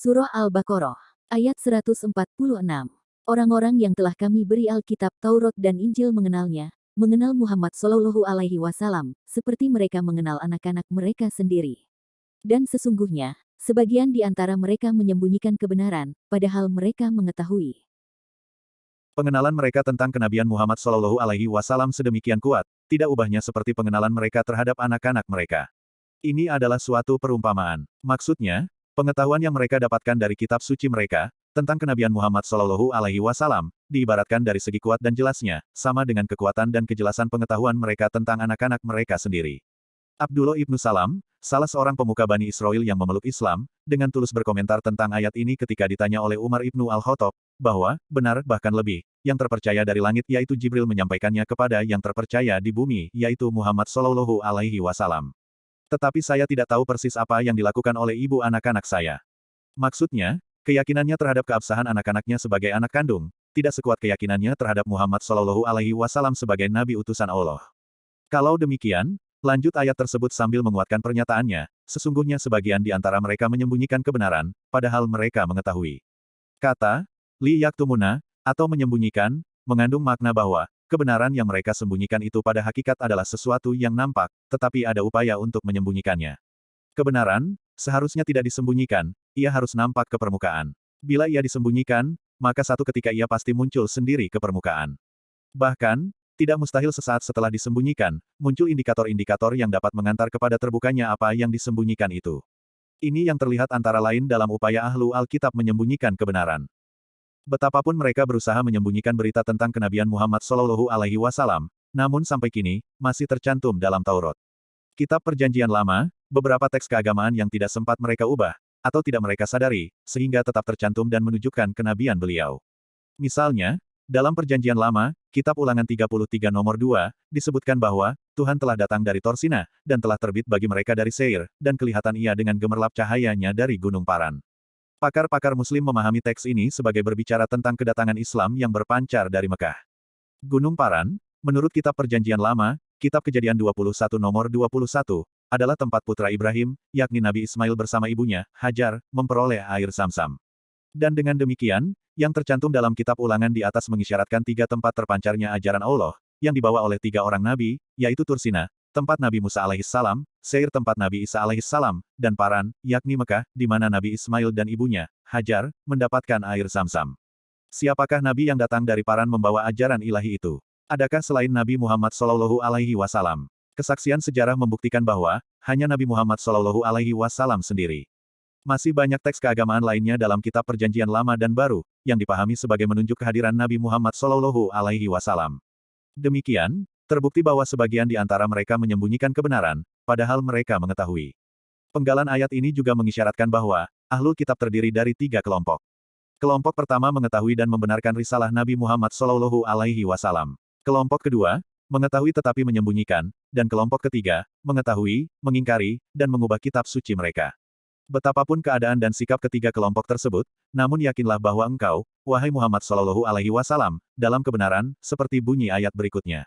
Surah Al-Baqarah, ayat 146. Orang-orang yang telah kami beri Alkitab Taurat dan Injil mengenalnya, mengenal Muhammad Shallallahu Alaihi Wasallam, seperti mereka mengenal anak-anak mereka sendiri. Dan sesungguhnya, sebagian di antara mereka menyembunyikan kebenaran, padahal mereka mengetahui. Pengenalan mereka tentang kenabian Muhammad Shallallahu Alaihi Wasallam sedemikian kuat, tidak ubahnya seperti pengenalan mereka terhadap anak-anak mereka. Ini adalah suatu perumpamaan. Maksudnya, pengetahuan yang mereka dapatkan dari kitab suci mereka, tentang kenabian Muhammad Shallallahu Alaihi Wasallam, diibaratkan dari segi kuat dan jelasnya, sama dengan kekuatan dan kejelasan pengetahuan mereka tentang anak-anak mereka sendiri. Abdullah ibnu Salam, salah seorang pemuka Bani Israel yang memeluk Islam, dengan tulus berkomentar tentang ayat ini ketika ditanya oleh Umar ibnu Al-Khattab, bahwa, benar bahkan lebih, yang terpercaya dari langit yaitu Jibril menyampaikannya kepada yang terpercaya di bumi, yaitu Muhammad Shallallahu Alaihi Wasallam. Tetapi saya tidak tahu persis apa yang dilakukan oleh ibu anak-anak saya. Maksudnya, keyakinannya terhadap keabsahan anak-anaknya sebagai anak kandung, tidak sekuat keyakinannya terhadap Muhammad Shallallahu Alaihi Wasallam sebagai nabi utusan Allah. Kalau demikian, lanjut ayat tersebut sambil menguatkan pernyataannya, sesungguhnya sebagian di antara mereka menyembunyikan kebenaran, padahal mereka mengetahui. Kata, li yaktumuna, atau menyembunyikan, mengandung makna bahwa, kebenaran yang mereka sembunyikan itu pada hakikat adalah sesuatu yang nampak, tetapi ada upaya untuk menyembunyikannya. Kebenaran, seharusnya tidak disembunyikan, ia harus nampak ke permukaan. Bila ia disembunyikan, maka satu ketika ia pasti muncul sendiri ke permukaan. Bahkan, tidak mustahil sesaat setelah disembunyikan, muncul indikator-indikator yang dapat mengantar kepada terbukanya apa yang disembunyikan itu. Ini yang terlihat antara lain dalam upaya ahlu Alkitab menyembunyikan kebenaran. Betapapun mereka berusaha menyembunyikan berita tentang kenabian Muhammad Shallallahu Alaihi Wasallam, namun sampai kini, masih tercantum dalam Taurat. Kitab Perjanjian Lama, beberapa teks keagamaan yang tidak sempat mereka ubah, atau tidak mereka sadari, sehingga tetap tercantum dan menunjukkan kenabian beliau. Misalnya, dalam Perjanjian Lama, Kitab Ulangan 33 nomor 2, disebutkan bahwa, Tuhan telah datang dari Torsina, dan telah terbit bagi mereka dari Seir, dan kelihatan ia dengan gemerlap cahayanya dari Gunung Paran. Pakar-pakar Muslim memahami teks ini sebagai berbicara tentang kedatangan Islam yang berpancar dari Mekah. Gunung Paran, menurut Kitab Perjanjian Lama, Kitab Kejadian 21 nomor 21, adalah tempat putra Ibrahim, yakni Nabi Ismail bersama ibunya, Hajar, memperoleh air Zam-Zam. Dan dengan demikian, yang tercantum dalam Kitab Ulangan di atas mengisyaratkan 3 tempat terpancarnya ajaran Allah, yang dibawa oleh 3 orang nabi, yaitu Tursina, tempat Nabi Musa alaihissalam, Seir tempat Nabi Isa alaihissalam, dan Paran, yakni Mekah, di mana Nabi Ismail dan ibunya, Hajar, mendapatkan air Zam-Zam. Siapakah Nabi yang datang dari Paran membawa ajaran ilahi itu? Adakah selain Nabi Muhammad Shallallahu Alaihi Wasallam? Kesaksian sejarah membuktikan bahwa, hanya Nabi Muhammad Shallallahu Alaihi Wasallam sendiri. Masih banyak teks keagamaan lainnya dalam Kitab Perjanjian Lama dan Baru, yang dipahami sebagai menunjuk kehadiran Nabi Muhammad Shallallahu Alaihi Wasallam. Demikian, terbukti bahwa sebagian di antara mereka menyembunyikan kebenaran, padahal mereka mengetahui. Penggalan ayat ini juga mengisyaratkan bahwa, Ahlul Kitab terdiri dari 3 kelompok. Kelompok pertama mengetahui dan membenarkan risalah Nabi Muhammad Shallallahu Alaihi Wasallam. Kelompok kedua, mengetahui tetapi menyembunyikan, dan kelompok ketiga, mengetahui, mengingkari, dan mengubah kitab suci mereka. Betapapun keadaan dan sikap ketiga kelompok tersebut, namun yakinlah bahwa engkau, wahai Muhammad Shallallahu Alaihi Wasallam, dalam kebenaran, seperti bunyi ayat berikutnya.